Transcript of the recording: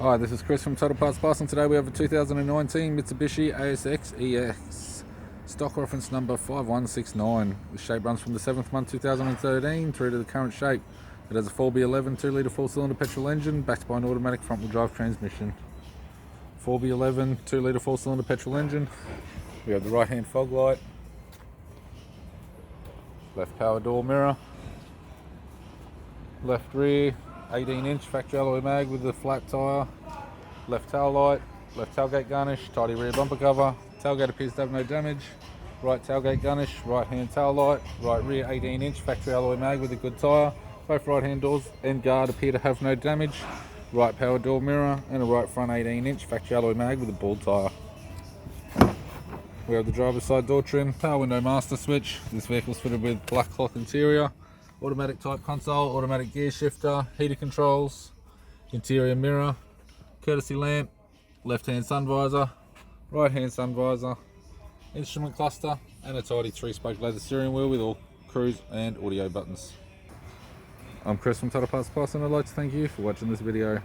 Hi, this is Chris from Total Parts Plus, and today we have a 2019 Mitsubishi ASX EX. Stock reference number 5169. The shape runs from the 7th month 2013 through to the current shape. It has a 4B11 2-litre 4-cylinder petrol engine backed by an automatic front-wheel drive transmission. 4B11 2-litre 4-cylinder petrol engine. We have the right-hand fog light, left power door mirror, left rear 18-inch factory alloy mag with the flat tyre, left tail light, left tailgate garnish, tidy rear bumper cover, tailgate appears to have no damage, right tailgate garnish, right hand tail light, right rear 18-inch factory alloy mag with a good tyre, both right hand doors and guard appear to have no damage, right power door mirror and a right front 18-inch factory alloy mag with a bald tyre. We have the driver's side door trim, power window master switch. This vehicle is fitted with black cloth interior, automatic type console, automatic gear shifter, heater controls, interior mirror, courtesy lamp, left hand sun visor, right hand sun visor, instrument cluster and a tidy 3-spoke leather steering wheel with all cruise and audio buttons. I'm Chris from Total Parts Plus, and I'd like to thank you for watching this video.